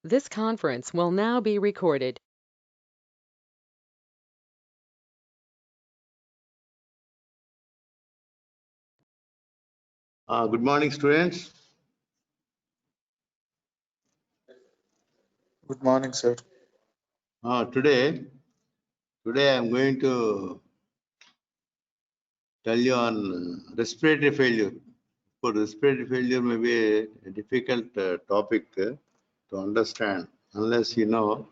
This conference will now be recorded. Good morning, students. Good morning, sir. Today I'm going to tell you on respiratory failure. For respiratory failure may be a difficult topic to understand unless you know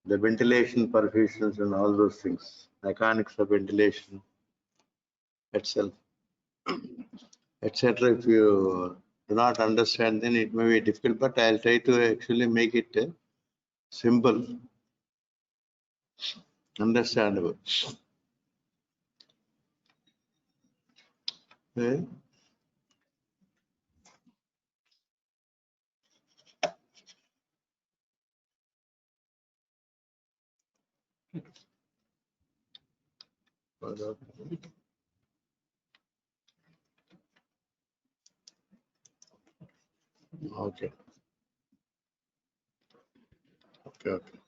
the ventilation, perfusions, and all those things, mechanics of ventilation itself, etc. If you do not understand, then it may be difficult. But I'll try to actually make it simple, understandable. Okay. Okay. Okay.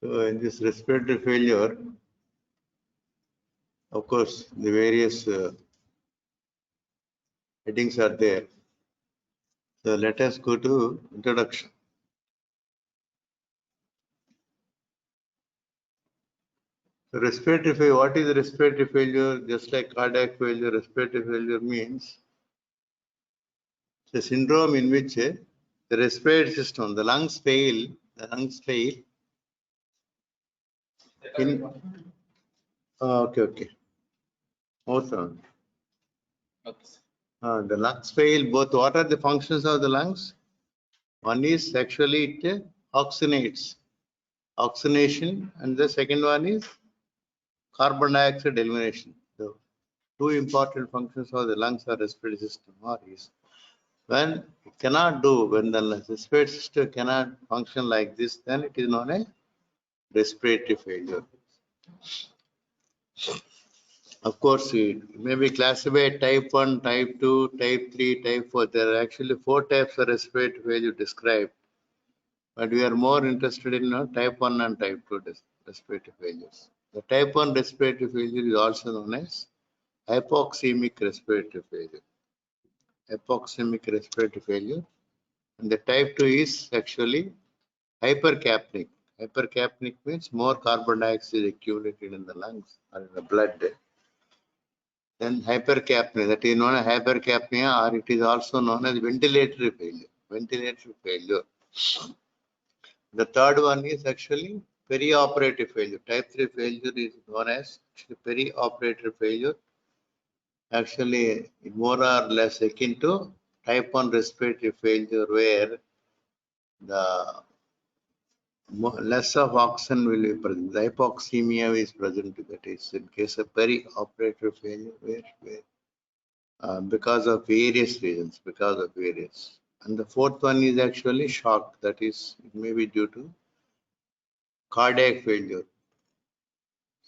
So in this respiratory failure, of course, the various headings are there. So let us go to introduction. So respiratory failure, what is respiratory failure? Just like cardiac failure, respiratory failure means it's a syndrome in which the respiratory system, the lungs fail in, okay. Also, the lungs fail both. What are the functions of the lungs? One is actually it oxygenates, oxygenation, and the second one is carbon dioxide elimination. The two important functions of the lungs or respiratory system are is when it cannot do, when the respiratory system cannot function like this, then it is known as respiratory failure. Of course, it may be classified type 1, type 2, type 3, type 4. There are actually 4 types of respiratory failure described, but we are more interested in type 1 and type 2 respiratory failures. The type 1 respiratory failure is also known as hypoxemic respiratory failure. Hypoxemic respiratory failure. And the type 2 is actually hypercapnic. Hypercapnic means more carbon dioxide accumulated in the lungs or in the blood. Then hypercapnia, that is known as hypercapnia, or it is also known as ventilatory failure. Ventilatory failure. The third one is actually perioperative failure. Type 3 failure is known as perioperative failure. Actually, more or less akin to type 1 respiratory failure, where the less of oxygen will be present. The hypoxemia is present. That is in case of perioperative failure, where because of various reasons, And the fourth one is actually shock. That is, it may be due to cardiac failure.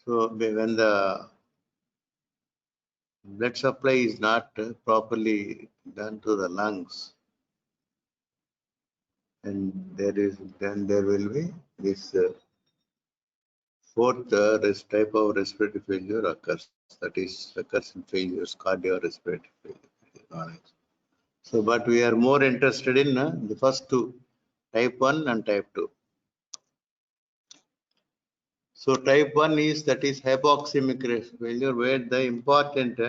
So when the blood supply is not properly done to the lungs, and then there will be this fourth type of respiratory failure occurs. That is occurs in failures, cardiorespiratory failure. So, but we are more interested in the first two, type 1 and type 2. So type 1 is, that is hypoxemic failure, where the important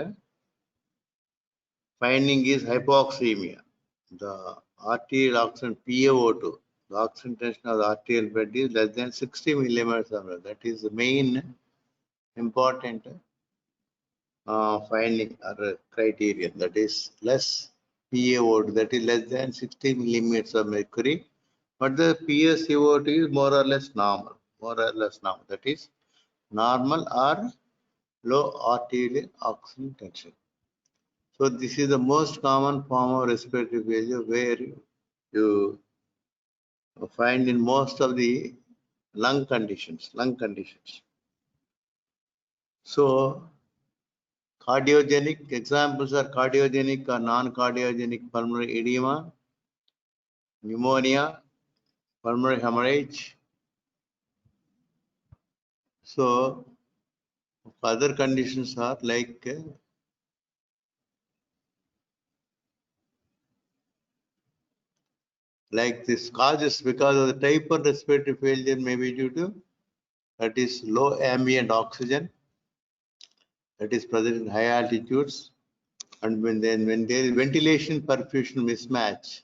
finding is hypoxemia. The arterial oxygen PaO2, the oxygen tension of the arterial bed is less than 60 millimeters of mercury. That is the main important finding or criterion. That is less PaO2, that is less than 60 millimeters of mercury. But the PaCO2 is more or less normal. That is normal or low arterial oxygen tension. So this is the most common form of respiratory failure, where you find in most of the lung conditions. So Cardiogenic examples are cardiogenic or non-cardiogenic pulmonary edema, pneumonia, pulmonary hemorrhage. So other conditions are like this causes because of the type of respiratory failure may be due to that is low ambient oxygen that is present in high altitudes, and when there is ventilation perfusion mismatch,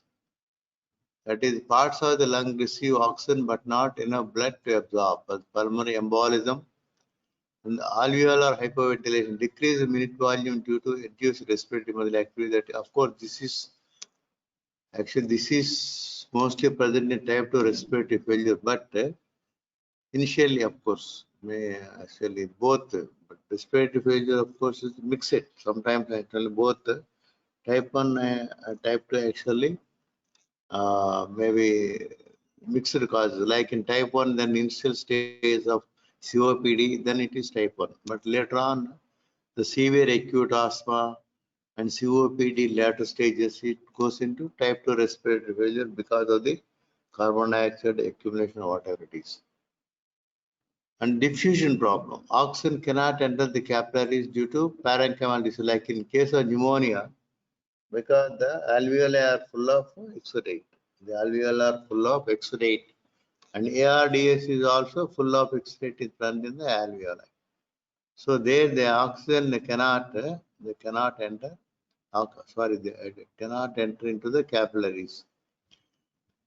that is parts of the lung receive oxygen but not enough blood to absorb, as pulmonary embolism, and the alveolar hyperventilation, decrease in minute volume due to reduced respiratory muscle activity. That of course this is mostly present in type 2 respiratory failure, but initially, of course, may actually both, but respiratory failure, of course, is mixed. Sometimes actually both type 1 and type 2 actually maybe mixed causes. Like in type 1, then initial stage of COPD, then it is type 1. But later on, the severe acute asthma and COPD later stages, it goes into type 2 respiratory failure because of the carbon dioxide accumulation or whatever it is. And diffusion problem. Oxygen cannot enter the capillaries due to parenchymal disease, like in case of pneumonia, because the alveoli are full of exudate. The alveoli are full of exudate. And ARDS is also full of exudate is present in the alveoli. So there the oxygen cannot enter, they cannot enter into the capillaries.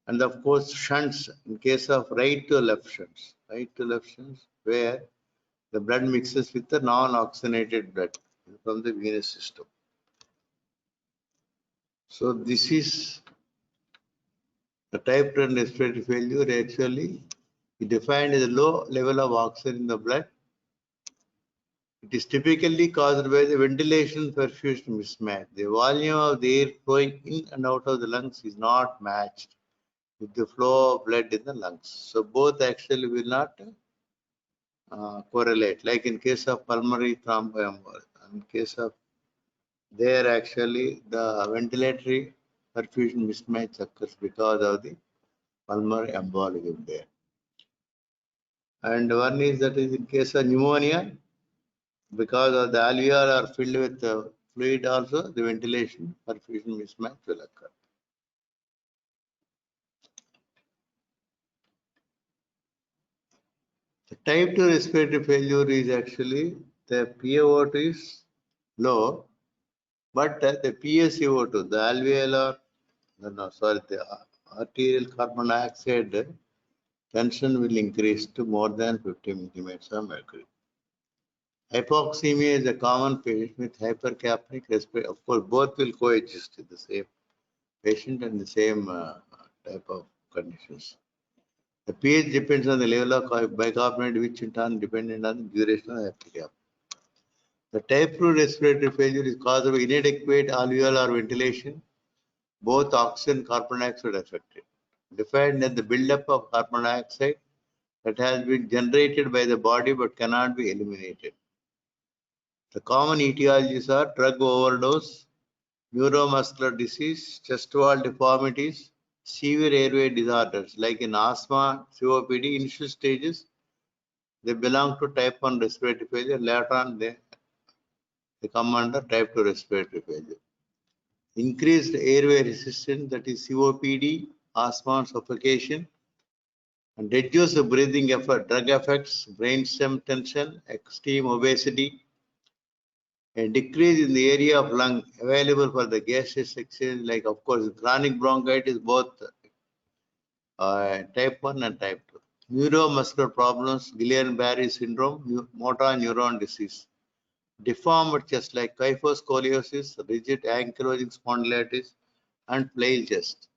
And of course shunts, in case of right to left shunts, where the blood mixes with the non-oxygenated blood from the venous system. So this is the type 2 respiratory failure. Actually defined as a low level of oxygen in the blood. It is typically caused by the ventilation perfusion mismatch. The volume of the air flowing in and out of the lungs is not matched with the flow of blood in the lungs. So both actually will not correlate. Like in case of pulmonary thromboembolism, in case of there actually the ventilatory perfusion mismatch occurs because of the pulmonary embolism there. And one is that is in case of pneumonia, because of the alveoli are filled with fluid also, the ventilation perfusion mismatch will occur. The type 2 respiratory failure is actually the PaO2 is low, but the PaCO2, the alveolar, the arterial carbon dioxide tension will increase to more than 50 millimeters of mercury. Hypoxemia is a common patient with hypercapnic respiratory. Of course, both will coexist in the same patient and the same type of conditions. The pH depends on the level of bicarbonate, which in turn dependent on the duration of hypercapnia. The type 2 respiratory failure is caused by inadequate alveolar ventilation. Both oxygen and carbon dioxide are affected. Defined as the buildup of carbon dioxide that has been generated by the body but cannot be eliminated. The common etiologies are drug overdose, neuromuscular disease, chest wall deformities, severe airway disorders. Like in asthma, COPD, initial stages, they belong to type 1 respiratory failure. Later on, they come under type 2 respiratory failure. Increased airway resistance, that is COPD, asthma, suffocation, and reduce the breathing effort, drug effects, brainstem tension, extreme obesity, a decrease in the area of lung available for the gaseous exchange, like of course chronic bronchitis, both type 1 and type 2. Neuromuscular problems, Guillain-Barré syndrome, motor neuron disease. Deformed chest like kyphoscoliosis, rigid ankylosing spondylitis, and flail chest.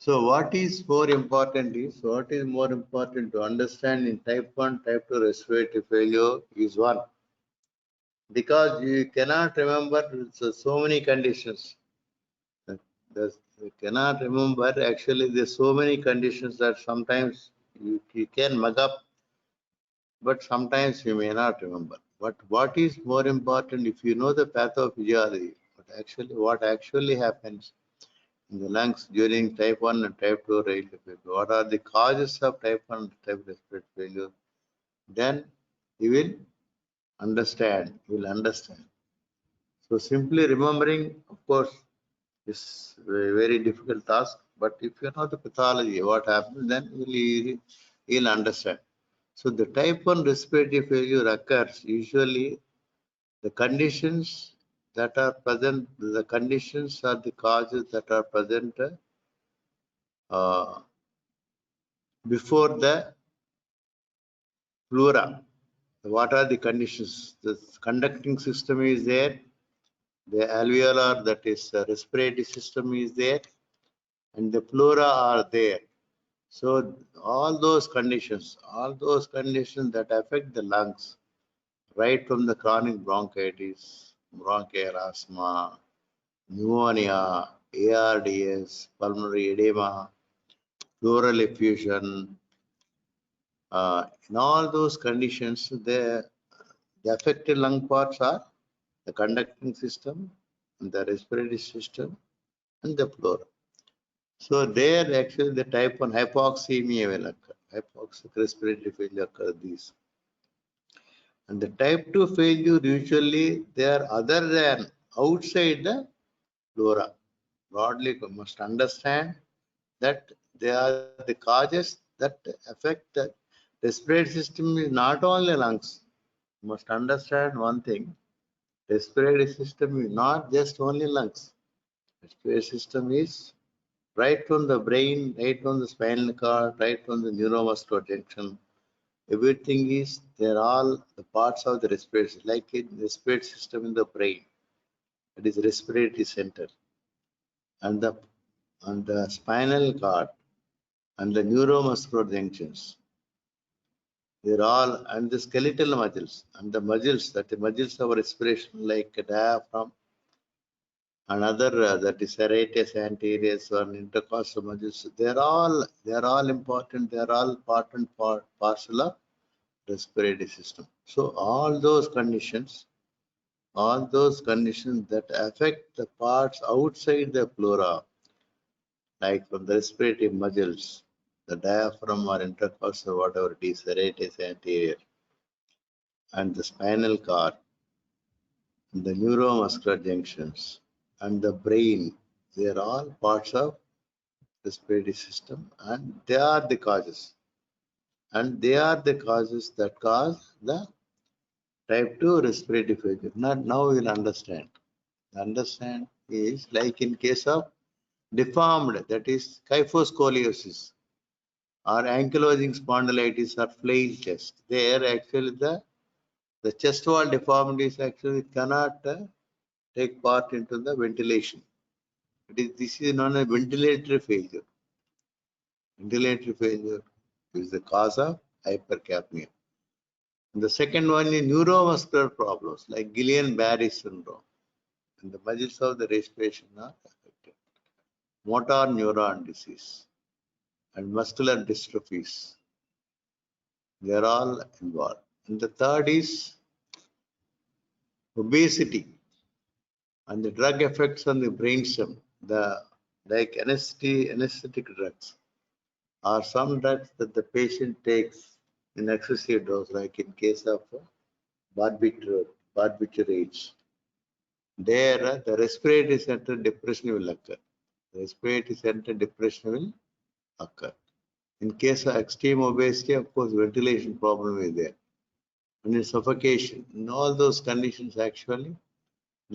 So what is more important to understand in type 1, type 2 respiratory failure is one. Because you cannot remember so many conditions. You cannot remember, actually there's so many conditions that sometimes you can mug up, but sometimes you may not remember. But what is more important, if you know the pathophysiology, what actually happens in the lungs during type 1 and type 2 respiratory failure, what are the causes of type 1 and type respiratory failure, then you will understand. So simply remembering, of course, is a very difficult task, but if you know the pathology, what happens, then you'll understand. So the type 1 respiratory failure occurs usually the conditions that are present, the conditions are the causes that are present uh, before the pleura. What are the conditions? The conducting system is there, the alveolar, that is respiratory system is there, and the pleura are there. So all those conditions that affect the lungs, right from the chronic bronchitis, bronchial asthma, pneumonia, ARDS, pulmonary edema, pleural effusion, in all those conditions, the affected lung parts are the conducting system, the respiratory system, and the pleura. So there actually the type 1 hypoxemia will occur. Hypoxic respiratory failure occur these. And the type 2 failure usually they are other than outside the pleura. Broadly, you must understand that they are the causes that affect the respiratory system is not only lungs. You must understand one thing. Respiratory system is not just only lungs. Respiratory system is right from the brain, right from the spinal cord, right from the neuromuscular junction. Everything is, they're all the parts of the respiratory, like in respiratory system in the brain. It is respiratory center. And the spinal cord and the neuromuscular junctions. They're all, and the skeletal muscles and the muscles, that the muscles of respiration, like diaphragm and other that is serratus anterior or intercostal muscles, they're all important. They're all part and parcel of respiratory system. So all those conditions that affect the parts outside the pleura, like from the respiratory muscles, the diaphragm or intercostal, whatever it is, serratus anterior, and the spinal cord, and the neuromuscular junctions, and the brain, they are all parts of respiratory system, and they are the causes. And they are the causes that cause the type 2 respiratory failure. Now we'll understand. The understand is like in case of deformed, that is kyphoscoliosis or ankylosing spondylitis or flail chest. There actually the chest wall deformities actually cannot take part into the ventilation. This is known as ventilatory failure. Ventilatory failure is the cause of hypercapnia. And the second one is neuromuscular problems like Guillain-Barré syndrome. And the muscles of the respiration are affected. Motor neuron disease and muscular dystrophies. They are all involved. And the third is obesity and the drug effects on the brainstem, like anesthetic drugs, or some drugs that the patient takes in excessive dose, like in case of barbiturates. There, the respiratory center depression will occur. The respiratory center depression will occur. In case of extreme obesity, of course, ventilation problem is there. And in suffocation, in all those conditions, actually,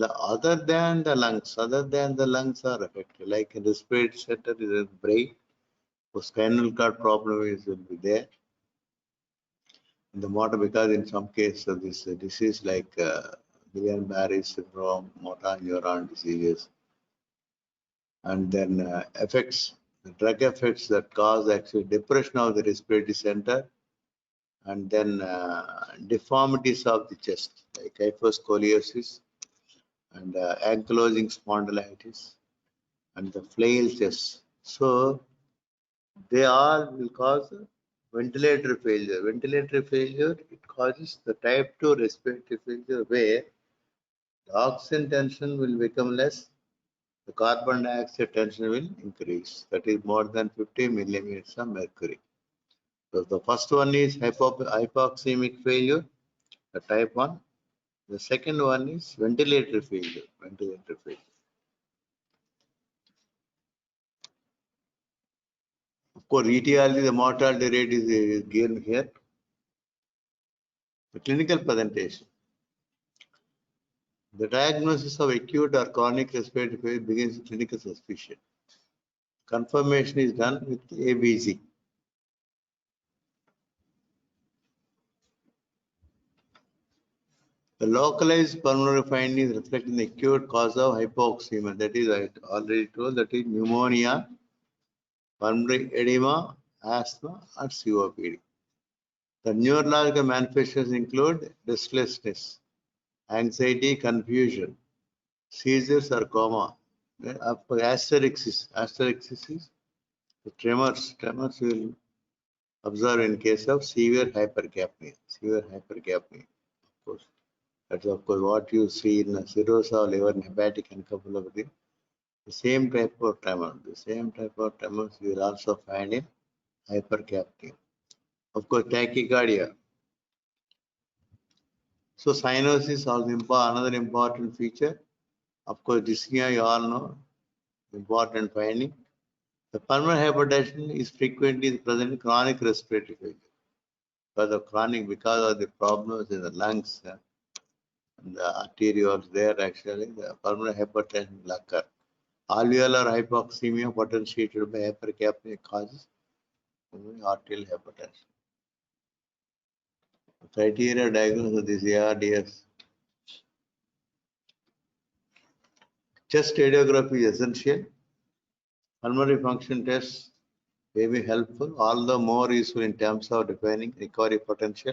other than the lungs are affected. Like in respiratory center is the brain, so spinal cord problem will be there. In the motor, because in some cases this disease like Guillain-Barré syndrome, motor neuron diseases, and then the drug effects that cause actually depression of the respiratory center, and then deformities of the chest like kyphoscoliosis and ankylosing spondylitis and the flail chest. So they all will cause Ventilator failure. Ventilator failure, it causes the type 2 respiratory failure where the oxygen tension will become less, the carbon dioxide tension will increase. That is more than 50 millimeters of mercury. So the first one is hypoxemic failure, the type 1. The second one is ventilator failure. Ventilator failure. Of course, etiology, the mortality rate is given here. The clinical presentation. The diagnosis of acute or chronic respiratory failure begins with clinical suspicion. Confirmation is done with ABG. The localized pulmonary findings reflecting the acute cause of hypoxemia. That is, I already told, that is pneumonia, pulmonary edema, asthma, or COPD. The neurological manifestations include restlessness, anxiety, confusion, seizures or coma. Asterisk is the tremors. Tremors will observe in case of severe hypercapnia. Severe hypercapnia, of course. That's of course what you see in cirrhosis of liver and hepatic encephalopathy. The same type of tremor. The same type of tremors you will also find in hypercapnia. Of course, tachycardia. So cyanosis also another important feature. Of course, dyspnea you all know, important finding. The pulmonary hypertension is frequently present in chronic respiratory failure. Because of the problems in the lungs and the arterioles there, actually, the pulmonary hypertension will occur. Alveolar hypoxemia potentiated by hypercapnia causes arterial hypertension. Criteria diagnosis of this ARDS. Chest radiography is essential. Pulmonary function tests may be helpful, although more useful in terms of defining recovery potential.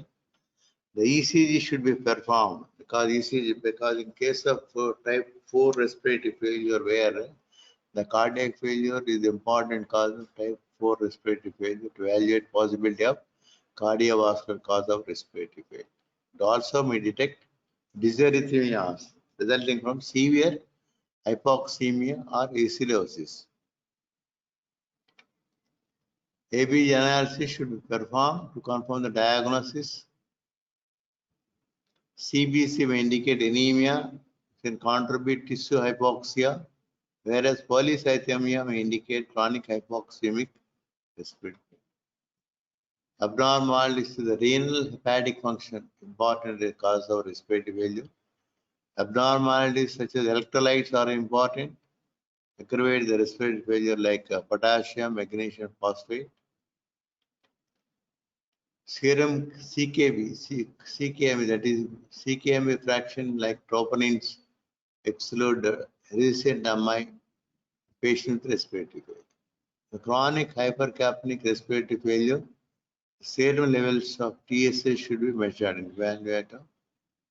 The ECG should be performed because in case of type 4 respiratory failure where the cardiac failure is the important cause of type 4 respiratory failure to evaluate possibility of cardiovascular cause of respiratory failure. It also may detect dysarrhythmias resulting from severe hypoxemia or acidosis. ABG analysis should be performed to confirm the diagnosis. CBC may indicate anemia, can contribute tissue hypoxia, whereas polycythemia may indicate chronic hypoxemic respiratory. Abnormalities to the renal hepatic function, important cause of respiratory failure. Abnormalities such as electrolytes are important, aggravate the respiratory failure like potassium, magnesium, phosphate. Serum CKB, that is CKMB fraction like troponins exclude recent MI patient with respiratory failure. The chronic hypercapnic respiratory failure, serum levels of TSA should be measured in evaluator.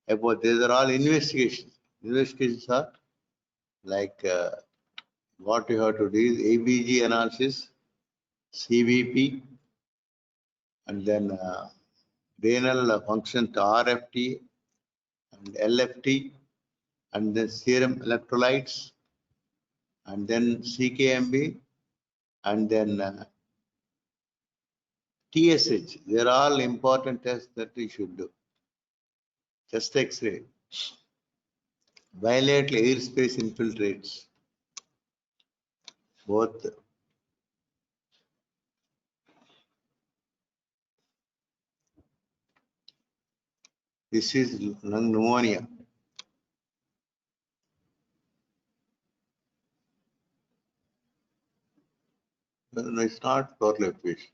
About these are all investigations. Investigations are like what you have to do is ABG analysis, CVP, and then renal function to RFT and LFT, and then serum electrolytes, and then CKMB, and then TSH. They are all important tests that we should do. Chest X-ray, bilateral airspace infiltrates, both. This is lung pneumonia. No, it's not pleural effusion.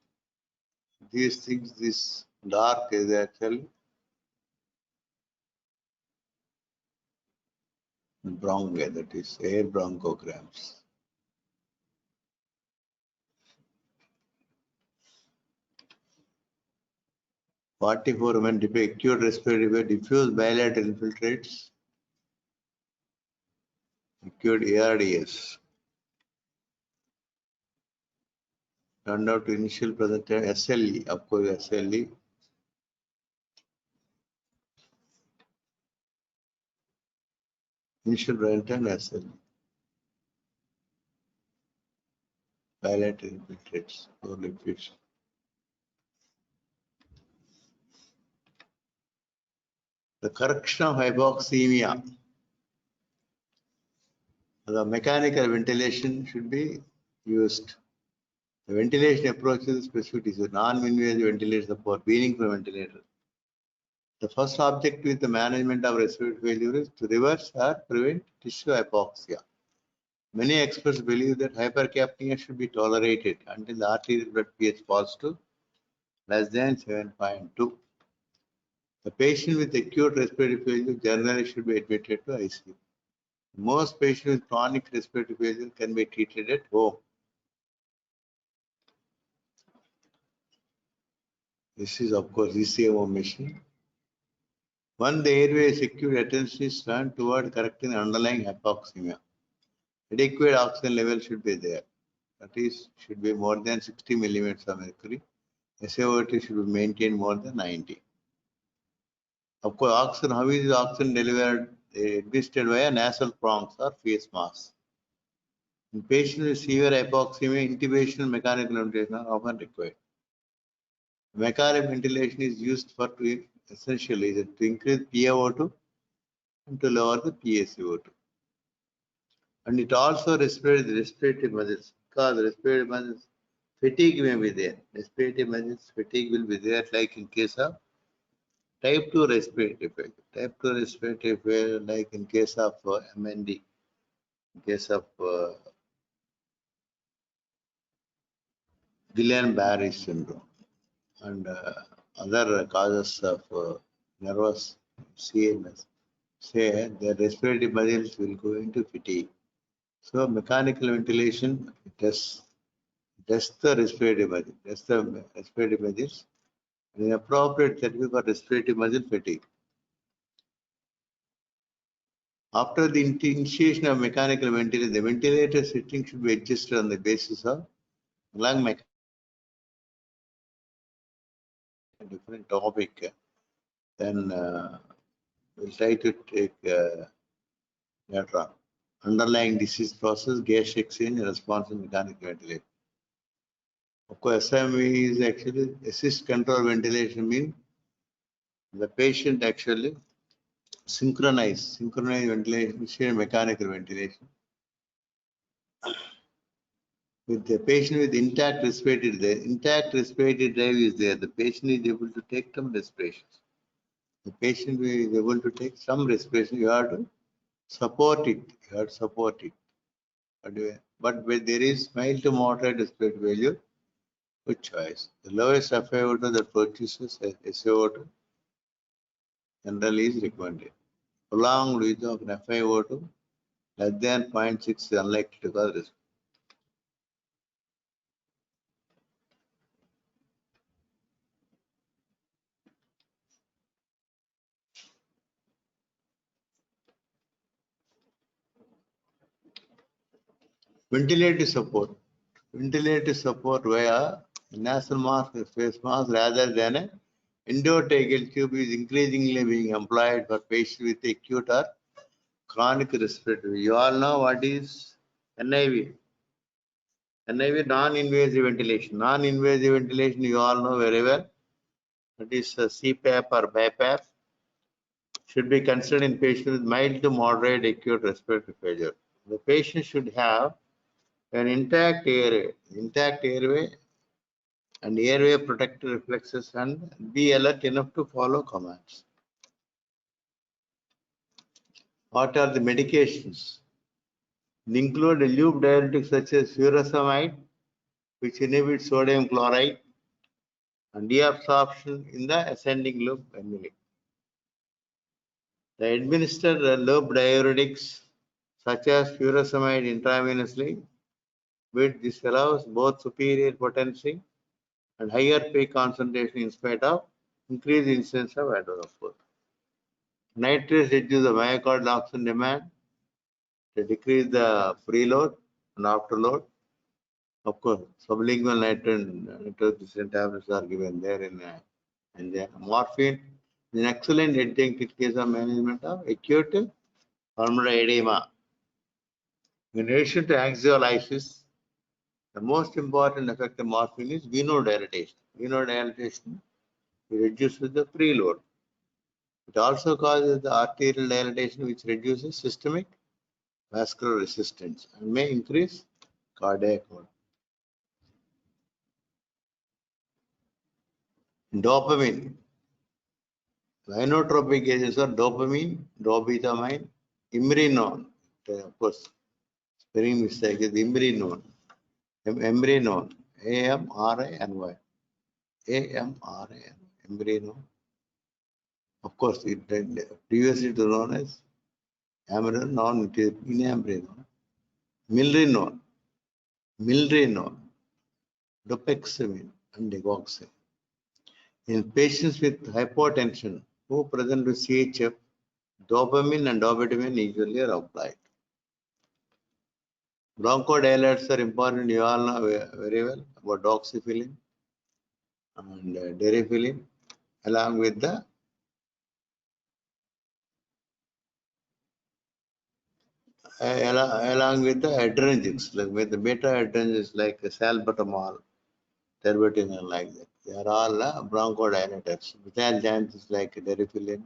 These things, this dark is actually bronchi, that is air bronchograms. Forty-four when acute respiratory failure, diffuse bilateral infiltrates, acute ARDS. turned out to initial presenter SLE, of course SLE. Initial presenter and SLE. Bilateral infiltrates or liquids. The correction of hypoxemia. The mechanical ventilation should be used. The ventilation approach is specific issue. Non-invasive ventilation for weaning from ventilator. The first objective with the management of respiratory failure is to reverse or prevent tissue hypoxia. Many experts believe that hypercapnia should be tolerated until the arterial blood pH falls to less than 7.2. The patient with acute respiratory failure generally should be admitted to ICU. Most patients with chronic respiratory failure can be treated at home. This is, of course, ECMO machine. When the airway is secured, attention is turned toward correcting the underlying hypoxemia. Adequate oxygen level should be there. That is, should be more than 60 millimeters of mercury. SaO2 should be maintained more than 90. Of course, oxygen, how is oxygen delivered? Administered via nasal prongs or face masks. In patients with severe hypoxemia, intubation and mechanical ventilation are often required. Mechanical ventilation is used for essentially to increase PaO2 and to lower the PaCO2. And it also respirates the respiratory muscles, because respiratory muscles fatigue may be there. Respiratory muscles fatigue will be there, like in case of type 2 respiratory failure. Type 2 respiratory failure, like in case of MND, in case of Guillain-Barré syndrome, and other causes of nervous CNS, say the respiratory muscles will go into fatigue. So mechanical ventilation tests the respiratory muscles, and appropriate therapy for respiratory muscle fatigue. After the initiation of mechanical ventilation, the ventilator setting should be adjusted on the basis of lung mechanics. A different topic. Then we'll try to take later on. Underlying disease process, gas exchange, response in mechanical ventilation. Of course, SMV is actually assist control ventilation, means the patient actually synchronize ventilation, mechanical ventilation. With the patient with intact respiratory drive, is there. The patient is able to take some respirations. The patient is able to take some respiration. You have to support it. But when there is mild to moderate respiratory failure, good choice. The lowest FiO2 that produces SaO2 generally is recommended. Prolonged use of FiO2 less than 0.6 is unlikely to cause respiratory. Ventilative support via nasal mask or face mask rather than an endotracheal tube is increasingly being employed for patients with acute or chronic respiratory. You all know what is NIV. NIV, non-invasive ventilation. Non-invasive ventilation, you all know very well. That is CPAP or BiPAP. Should be considered in patients with mild to moderate acute respiratory failure. The patient should have an intact airway and airway protective reflexes and be alert enough to follow commands. What are the medications? They include loop diuretics such as furosemide, which inhibits sodium chloride and deabsorption in the ascending loop annually. The administered loop diuretics such as furosemide intravenously, which this allows both superior potency and higher peak concentration in spite of increased incidence of adverse effects. Nitrates reduce the myocardial oxygen demand to decrease the preload and afterload. Of course, sublingual nitroglycerin tablets are given there and there. Morphine is an excellent adjunctive case of management of acute pulmonary edema. In addition to anxiolysis, the most important effect of morphine is venodilatation. Venodilatation reduces the preload. It also causes the arterial dilatation, which reduces systemic vascular resistance and may increase cardiac output. Dopamine. Inotropic agents are dopamine, dobutamine, imrinone. Of course, spelling mistake is imrinone. Amrinone. A-M-R-I-N-Y. A-M-R-I-N. Amrinone. Of course, previously it was known as amrinone, it is inamrinone. Milrinone. Milrinone. Dopexamine and digoxin. In patients with hypotension who present with CHF, dopamine and dobutamine usually are applied. Bronchodilators are important. You all know very well about doxycycline and deriphyllin, along with the adrenergics, like with the beta adrenergics like salbutamol, terbinafine, like that. They are all bronchodilators. Methyl janths like deriphyllin,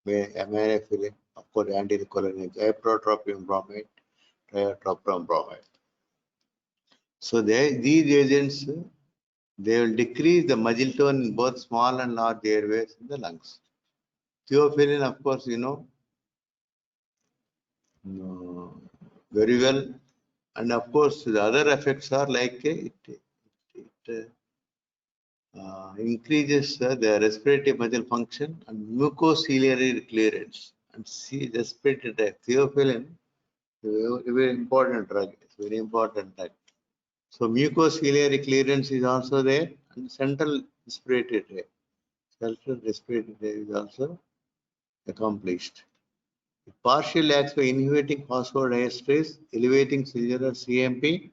aminophylline, of course, anticholinergic, ipratropium bromide, tiotropium bromide. So these agents, they will decrease the muscle tone in both small and large airways in the lungs. Theophylline, of course, you know very well. And of course, the other effects are like it increases the respiratory muscle function and mucociliary clearance. And see, respiratory tract, theophylline, very important drug. It's very important drug. So mucociliary clearance is also there, and central respiratory tract. Central respiratory tract is also accomplished. It partially acts by inhibiting phosphodiesterase, elevating cellular CMP,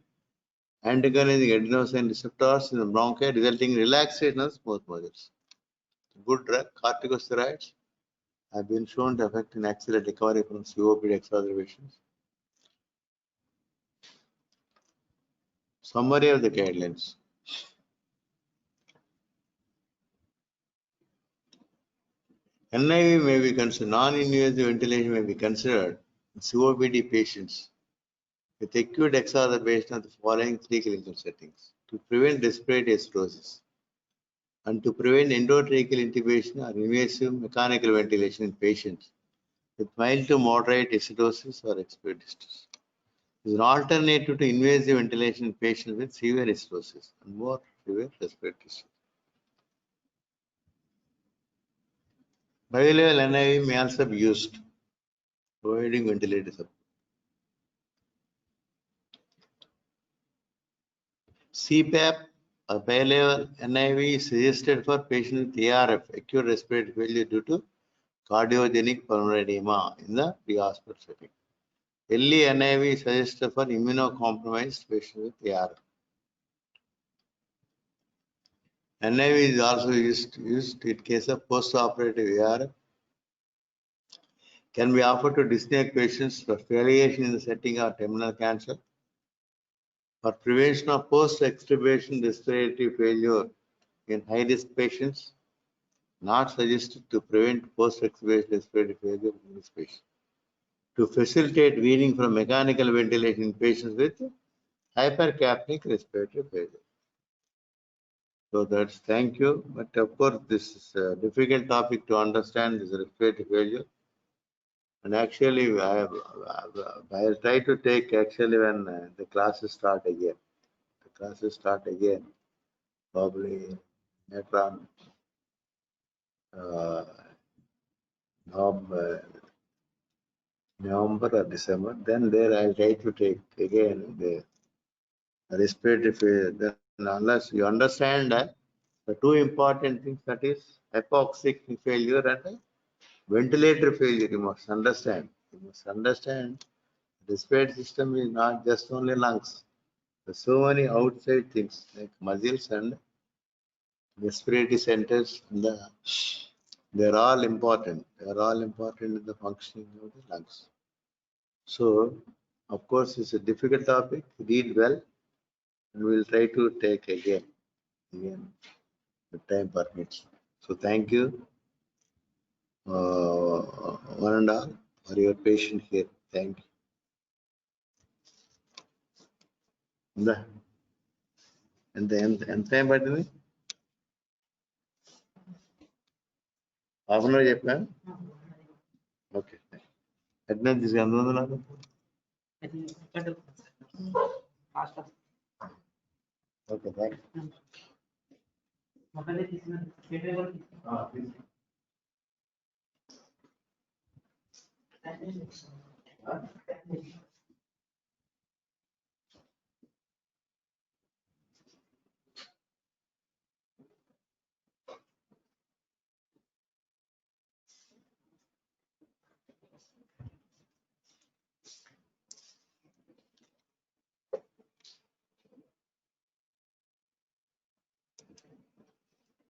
antagonizing adenosine receptors in the bronchi, resulting in relaxation of smooth muscles. Good drug, corticosteroids have been shown to affect and accelerate recovery from COPD exacerbations. Summary of the guidelines. NIV may be considered, non-invasive ventilation may be considered in COPD patients with acute exacerbation of the following three clinical settings: to prevent respiratory acidosis and to prevent endotracheal intubation or invasive mechanical ventilation in patients with mild to moderate acidosis or expiratory distress. It is an alternative to invasive ventilation in patients with severe acidosis and more severe respiratory distress. Bilevel NIV may also be used, providing ventilator support. CPAP, a bilevel NIV is suggested for patients with ARF, acute respiratory failure due to cardiogenic pulmonary edema in the pre-hospital setting. LE NIV is suggested for immunocompromised patients with ARF. NIV is also used in case of post-operative ARF. Can be offered to dyspneic patients for palliation in the setting of terminal cancer, for prevention of post-extubation respiratory failure in high-risk patients, not suggested to prevent post-extubation respiratory failure in this patient, to facilitate weaning from mechanical ventilation in patients with hypercapnic respiratory failure. So that's thank you. But of course, this is a difficult topic to understand, this respiratory failure. And actually, I'll try to take actually when the classes start again. The classes start again, probably later on November or December. Then there I'll try to take again the respiratory failure. Then unless you understand the two important things, that is hypoxic failure and ventilator failure, you must understand. You must understand the respiratory system is not just only lungs. There's so many outside things like muscles and respiratory centers. They're all important. They're all important in the functioning of the lungs. So, of course, it's a difficult topic. Read well, and we'll try to take again. The time permits. So, thank you, one and all, for your patience here. Thank you. ఎంత time పట్టింది? Half an hour చెప్పా? Okay. Attendance తీసుకు ఎంత ఉంది నాకు? Okay, thank you.